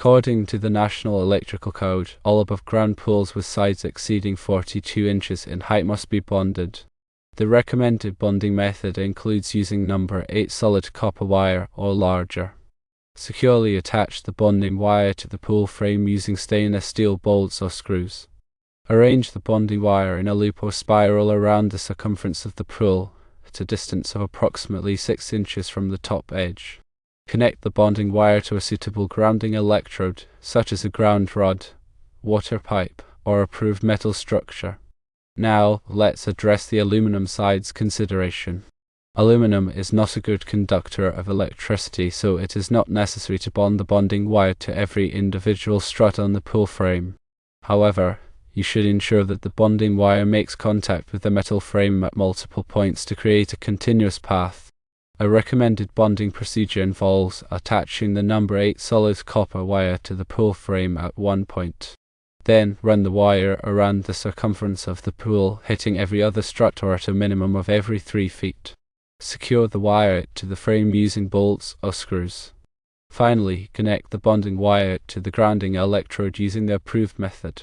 According to the National Electrical Code, all above-ground pools with sides exceeding 42 inches in height must be bonded. The recommended bonding method includes using number 8 solid copper wire or larger. Securely attach the bonding wire to the pool frame using stainless steel bolts or screws. Arrange the bonding wire in a loop or spiral around the circumference of the pool at a distance of approximately 6 inches from the top edge. Connect the bonding wire to a suitable grounding electrode, such as a ground rod, water pipe, or approved metal structure. Now, let's address the aluminum sides consideration. Aluminum is not a good conductor of electricity, so it is not necessary to bond the bonding wire to every individual strut on the pool frame. However, you should ensure that the bonding wire makes contact with the metal frame at multiple points to create a continuous path. A recommended bonding procedure involves attaching the number 8 solid copper wire to the pool frame at one point. Then run the wire around the circumference of the pool, hitting every other strut or at a minimum of every 3 feet. Secure the wire to the frame using bolts or screws. Finally, connect the bonding wire to the grounding electrode using the approved method.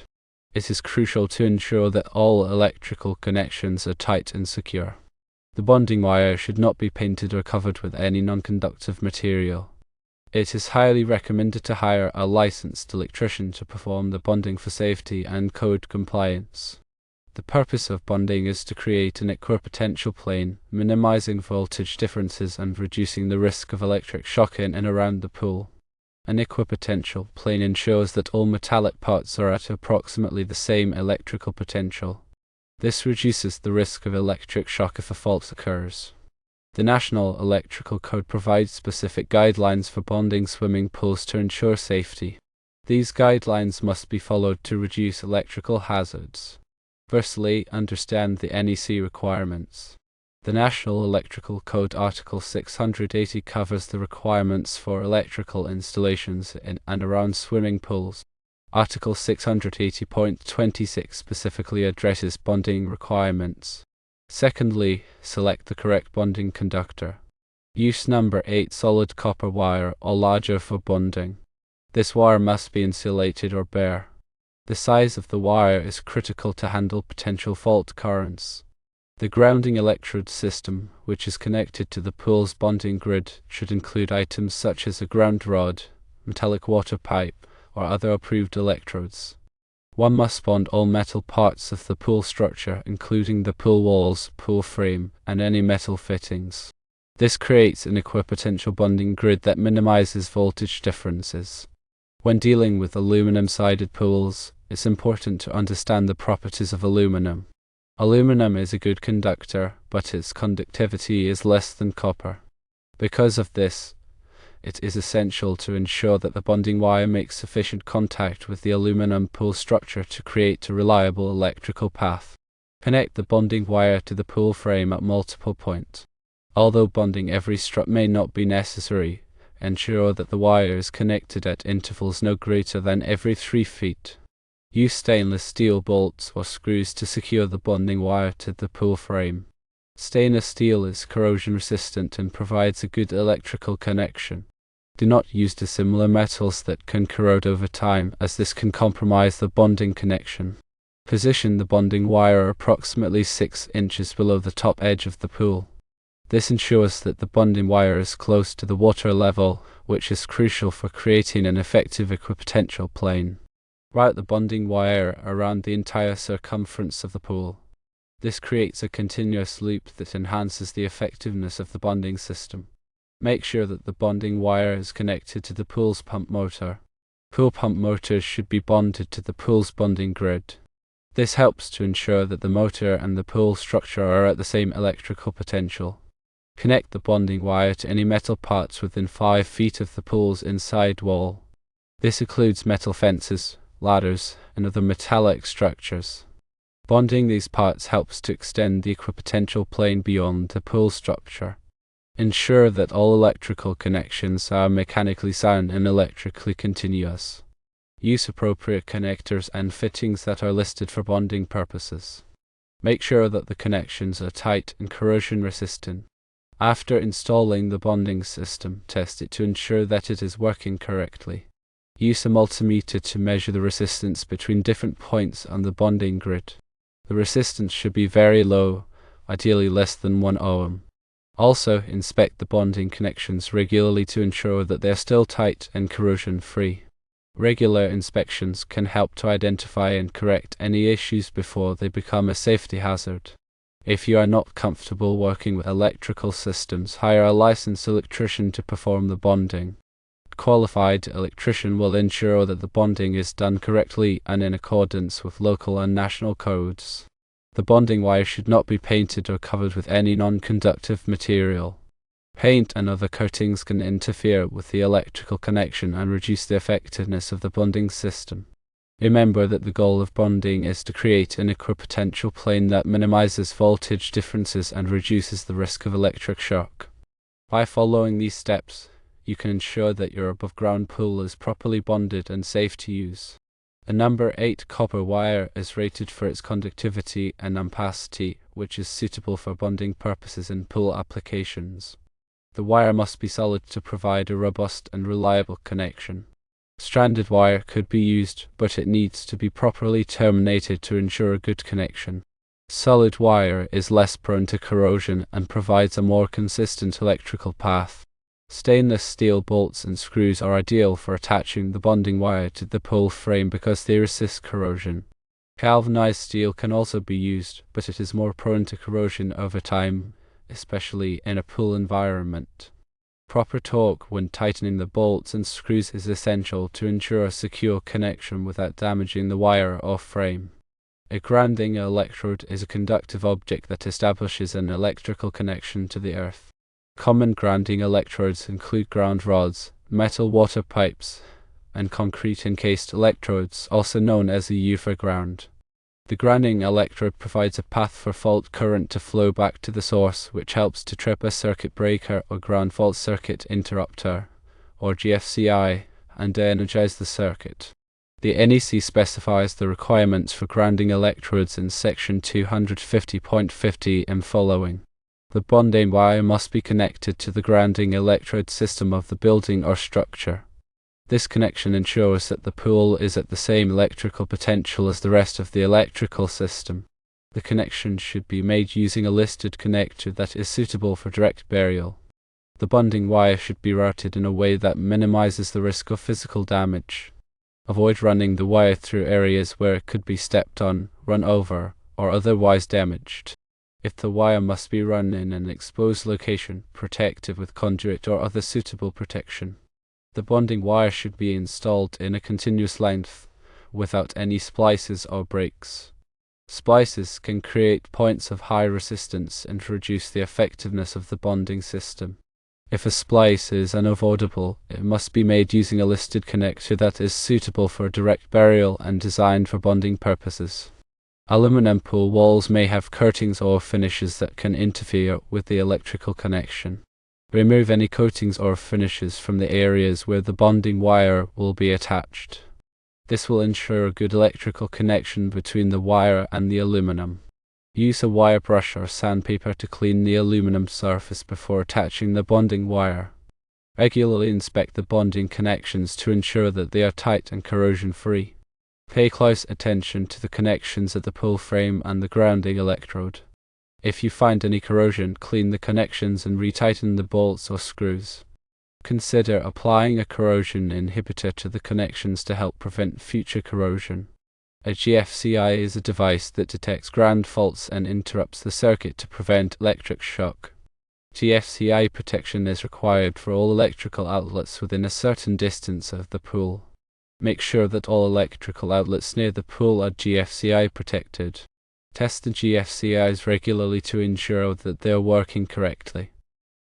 It is crucial to ensure that all electrical connections are tight and secure. The bonding wire should not be painted or covered with any non-conductive material. It is highly recommended to hire a licensed electrician to perform the bonding for safety and code compliance. The purpose of bonding is to create an equipotential plane, minimizing voltage differences and reducing the risk of electric shock in and around the pool. An equipotential plane ensures that all metallic parts are at approximately the same electrical potential. This reduces the risk of electric shock if a fault occurs. The National Electrical Code provides specific guidelines for bonding swimming pools to ensure safety. These guidelines must be followed to reduce electrical hazards. Firstly, understand the NEC requirements. The National Electrical Code Article 680 covers the requirements for electrical installations in and around swimming pools. Article 680.26 specifically addresses bonding requirements. Secondly, select the correct bonding conductor. Use number 8 solid copper wire or larger for bonding. This wire must be insulated or bare. The size of the wire is critical to handle potential fault currents. The grounding electrode system, which is connected to the pool's bonding grid, should include items such as a ground rod, metallic water pipe, or other approved electrodes. One must bond all metal parts of the pool structure, including the pool walls, pool frame, and any metal fittings. This creates an equipotential bonding grid that minimizes voltage differences. When dealing with aluminum-sided pools, it's important to understand the properties of aluminum. Aluminum is a good conductor, but its conductivity is less than copper. Because of this, it is essential to ensure that the bonding wire makes sufficient contact with the aluminum pool structure to create a reliable electrical path. Connect the bonding wire to the pool frame at multiple points. Although bonding every strut may not be necessary, ensure that the wire is connected at intervals no greater than every 3 feet. Use stainless steel bolts or screws to secure the bonding wire to the pool frame. Stainless steel is corrosion resistant and provides a good electrical connection. Do not use dissimilar metals that can corrode over time, as this can compromise the bonding connection. Position the bonding wire approximately 6 inches below the top edge of the pool. This ensures that the bonding wire is close to the water level, which is crucial for creating an effective equipotential plane. Route the bonding wire around the entire circumference of the pool. This creates a continuous loop that enhances the effectiveness of the bonding system. Make sure that the bonding wire is connected to the pool's pump motor. Pool pump motors should be bonded to the pool's bonding grid. This helps to ensure that the motor and the pool structure are at the same electrical potential. Connect the bonding wire to any metal parts within 5 feet of the pool's inside wall. This includes metal fences, ladders, and other metallic structures. Bonding these parts helps to extend the equipotential plane beyond the pool structure. Ensure that all electrical connections are mechanically sound and electrically continuous. Use appropriate connectors and fittings that are listed for bonding purposes. Make sure that the connections are tight and corrosion resistant. After installing the bonding system, test it to ensure that it is working correctly. Use a multimeter to measure the resistance between different points on the bonding grid. The resistance should be very low, ideally less than 1 ohm. Also, inspect the bonding connections regularly to ensure that they are still tight and corrosion-free. Regular inspections can help to identify and correct any issues before they become a safety hazard. If you are not comfortable working with electrical systems, hire a licensed electrician to perform the bonding. A qualified electrician will ensure that the bonding is done correctly and in accordance with local and national codes. The bonding wire should not be painted or covered with any non-conductive material. Paint and other coatings can interfere with the electrical connection and reduce the effectiveness of the bonding system. Remember that the goal of bonding is to create an equipotential plane that minimizes voltage differences and reduces the risk of electric shock. By following these steps, you can ensure that your above-ground pool is properly bonded and safe to use. A number 8 copper wire is rated for its conductivity and ampacity, which is suitable for bonding purposes in pool applications. The wire must be solid to provide a robust and reliable connection. Stranded wire could be used, but it needs to be properly terminated to ensure a good connection. Solid wire is less prone to corrosion and provides a more consistent electrical path. Stainless steel bolts and screws are ideal for attaching the bonding wire to the pool frame because they resist corrosion. Galvanized steel can also be used, but it is more prone to corrosion over time, especially in a pool environment. Proper torque when tightening the bolts and screws is essential to ensure a secure connection without damaging the wire or frame. A grounding electrode is a conductive object that establishes an electrical connection to the earth. Common grounding electrodes include ground rods, metal water pipes, and concrete encased electrodes, also known as a U for ground. The grounding electrode provides a path for fault current to flow back to the source, which helps to trip a circuit breaker or ground fault circuit interrupter, or GFCI, and de-energize the circuit. The NEC specifies the requirements for grounding electrodes in section 250.50 and following. The bonding wire must be connected to the grounding electrode system of the building or structure. This connection ensures that the pool is at the same electrical potential as the rest of the electrical system. The connection should be made using a listed connector that is suitable for direct burial. The bonding wire should be routed in a way that minimizes the risk of physical damage. Avoid running the wire through areas where it could be stepped on, run over, or otherwise damaged. If the wire must be run in an exposed location, protect it with conduit or other suitable protection. The bonding wire should be installed in a continuous length, without any splices or breaks. Splices can create points of high resistance and reduce the effectiveness of the bonding system. If a splice is unavoidable, it must be made using a listed connector that is suitable for direct burial and designed for bonding purposes. Aluminum pool walls may have coatings or finishes that can interfere with the electrical connection. Remove any coatings or finishes from the areas where the bonding wire will be attached. This will ensure a good electrical connection between the wire and the aluminum. Use a wire brush or sandpaper to clean the aluminum surface before attaching the bonding wire. Regularly inspect the bonding connections to ensure that they are tight and corrosion-free. Pay close attention to the connections at the pull frame and the grounding electrode. If you find any corrosion, clean the connections and retighten the bolts or screws. Consider applying a corrosion inhibitor to the connections to help prevent future corrosion. A GFCI is a device that detects ground faults and interrupts the circuit to prevent electric shock. GFCI protection is required for all electrical outlets within a certain distance of the pool. Make sure that all electrical outlets near the pool are GFCI protected. Test the GFCIs regularly to ensure that they are working correctly.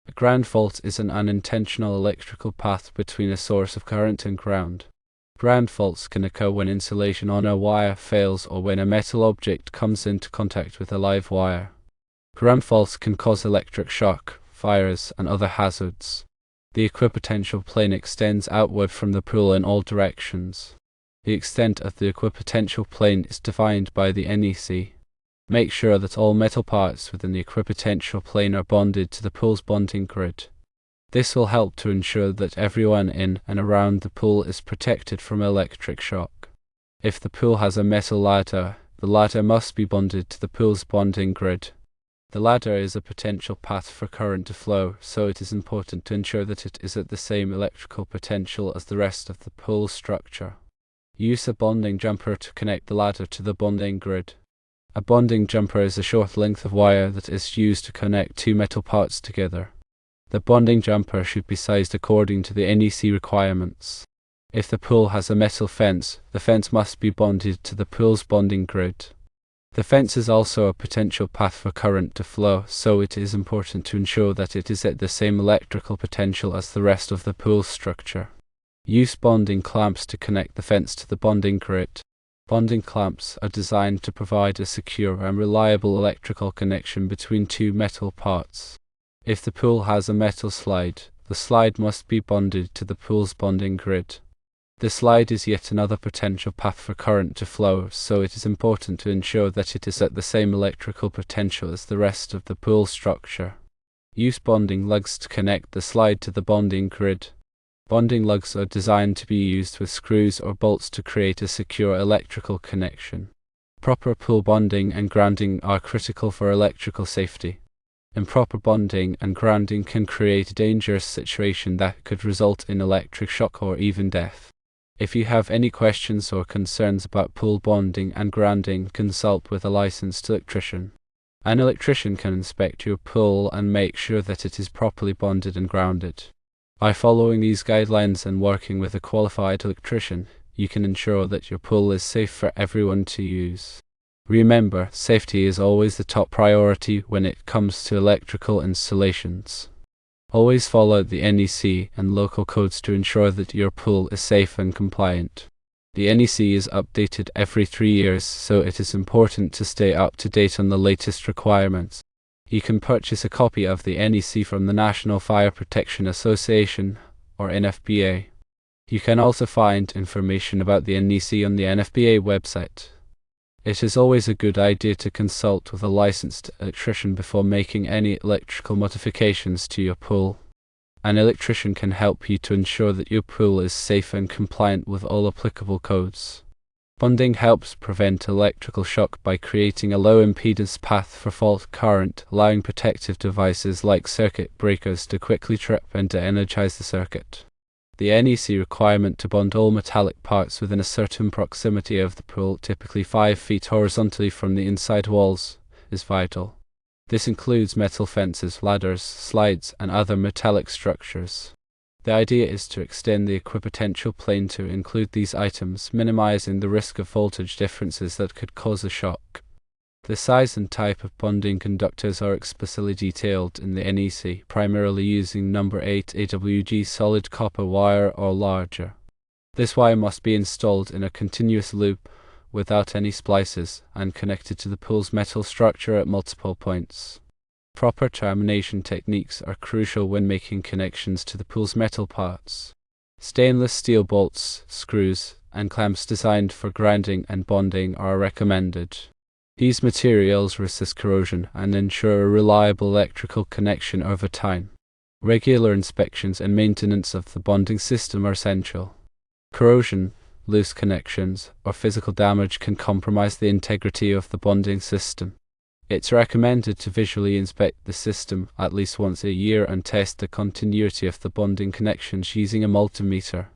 A ground fault is an unintentional electrical path between a source of current and ground. Ground faults can occur when insulation on a wire fails or when a metal object comes into contact with a live wire. Ground faults can cause electric shock, fires, and other hazards. The equipotential plane extends outward from the pool in all directions. The extent of the equipotential plane is defined by the NEC. Make sure that all metal parts within the equipotential plane are bonded to the pool's bonding grid. This will help to ensure that everyone in and around the pool is protected from electric shock. If the pool has a metal ladder, the ladder must be bonded to the pool's bonding grid. The ladder is a potential path for current to flow, so it is important to ensure that it is at the same electrical potential as the rest of the pool structure. Use a bonding jumper to connect the ladder to the bonding grid. A bonding jumper is a short length of wire that is used to connect two metal parts together. The bonding jumper should be sized according to the NEC requirements. If the pool has a metal fence, the fence must be bonded to the pool's bonding grid. The fence is also a potential path for current to flow, so it is important to ensure that it is at the same electrical potential as the rest of the pool structure. Use bonding clamps to connect the fence to the bonding grid. Bonding clamps are designed to provide a secure and reliable electrical connection between two metal parts. If the pool has a metal slide, the slide must be bonded to the pool's bonding grid. The slide is yet another potential path for current to flow, so it is important to ensure that it is at the same electrical potential as the rest of the pool structure. Use bonding lugs to connect the slide to the bonding grid. Bonding lugs are designed to be used with screws or bolts to create a secure electrical connection. Proper pool bonding and grounding are critical for electrical safety. Improper bonding and grounding can create a dangerous situation that could result in electric shock or even death. If you have any questions or concerns about pool bonding and grounding, consult with a licensed electrician. An electrician can inspect your pool and make sure that it is properly bonded and grounded. By following these guidelines and working with a qualified electrician, you can ensure that your pool is safe for everyone to use. Remember, safety is always the top priority when it comes to electrical installations. Always follow the NEC and local codes to ensure that your pool is safe and compliant. The NEC is updated every 3 years, so it is important to stay up to date on the latest requirements. You can purchase a copy of the NEC from the National Fire Protection Association, or NFPA. You can also find information about the NEC on the NFPA website. It is always a good idea to consult with a licensed electrician before making any electrical modifications to your pool. An electrician can help you to ensure that your pool is safe and compliant with all applicable codes. Bonding helps prevent electrical shock by creating a low impedance path for fault current, allowing protective devices like circuit breakers to quickly trip and de-energize the circuit. The NEC requirement to bond all metallic parts within a certain proximity of the pool, typically 5 feet horizontally from the inside walls, is vital. This includes metal fences, ladders, slides, and other metallic structures. The idea is to extend the equipotential plane to include these items, minimizing the risk of voltage differences that could cause a shock. The size and type of bonding conductors are explicitly detailed in the NEC, primarily using number 8 AWG solid copper wire or larger. This wire must be installed in a continuous loop without any splices and connected to the pool's metal structure at multiple points. Proper termination techniques are crucial when making connections to the pool's metal parts. Stainless steel bolts, screws, and clamps designed for grounding and bonding are recommended. These materials resist corrosion and ensure a reliable electrical connection over time. Regular inspections and maintenance of the bonding system are essential. Corrosion, loose connections, or physical damage can compromise the integrity of the bonding system. It's recommended to visually inspect the system at least once a year and test the continuity of the bonding connections using a multimeter.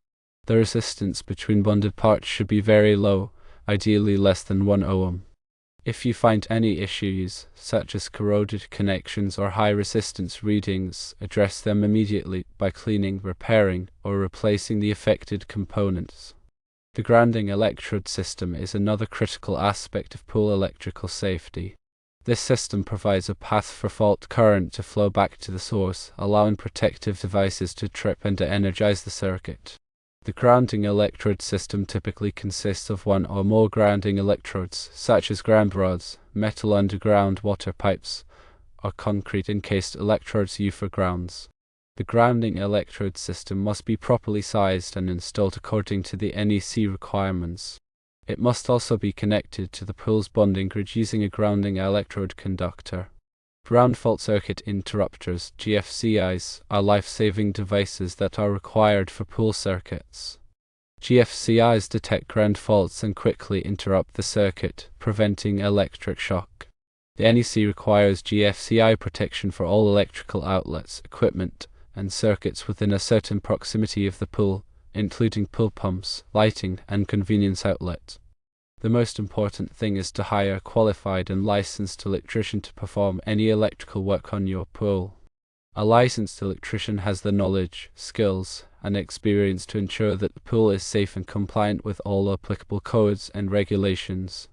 The resistance between bonded parts should be very low, ideally less than 1 ohm. If you find any issues, such as corroded connections or high resistance readings, address them immediately by cleaning, repairing, or replacing the affected components. The grounding electrode system is another critical aspect of pool electrical safety. This system provides a path for fault current to flow back to the source, allowing protective devices to trip and de-energize the circuit. The grounding electrode system typically consists of one or more grounding electrodes, such as ground rods, metal underground water pipes, or concrete encased electrodes used for grounds. The grounding electrode system must be properly sized and installed according to the NEC requirements. It must also be connected to the pool's bonding grid using a grounding electrode conductor. Ground fault circuit interrupters, GFCIs, are life-saving devices that are required for pool circuits. GFCIs detect ground faults and quickly interrupt the circuit, preventing electric shock. The NEC requires GFCI protection for all electrical outlets, equipment, and circuits within a certain proximity of the pool, including pool pumps, lighting, and convenience outlets. The most important thing is to hire a qualified and licensed electrician to perform any electrical work on your pool. A licensed electrician has the knowledge, skills, and experience to ensure that the pool is safe and compliant with all applicable codes and regulations.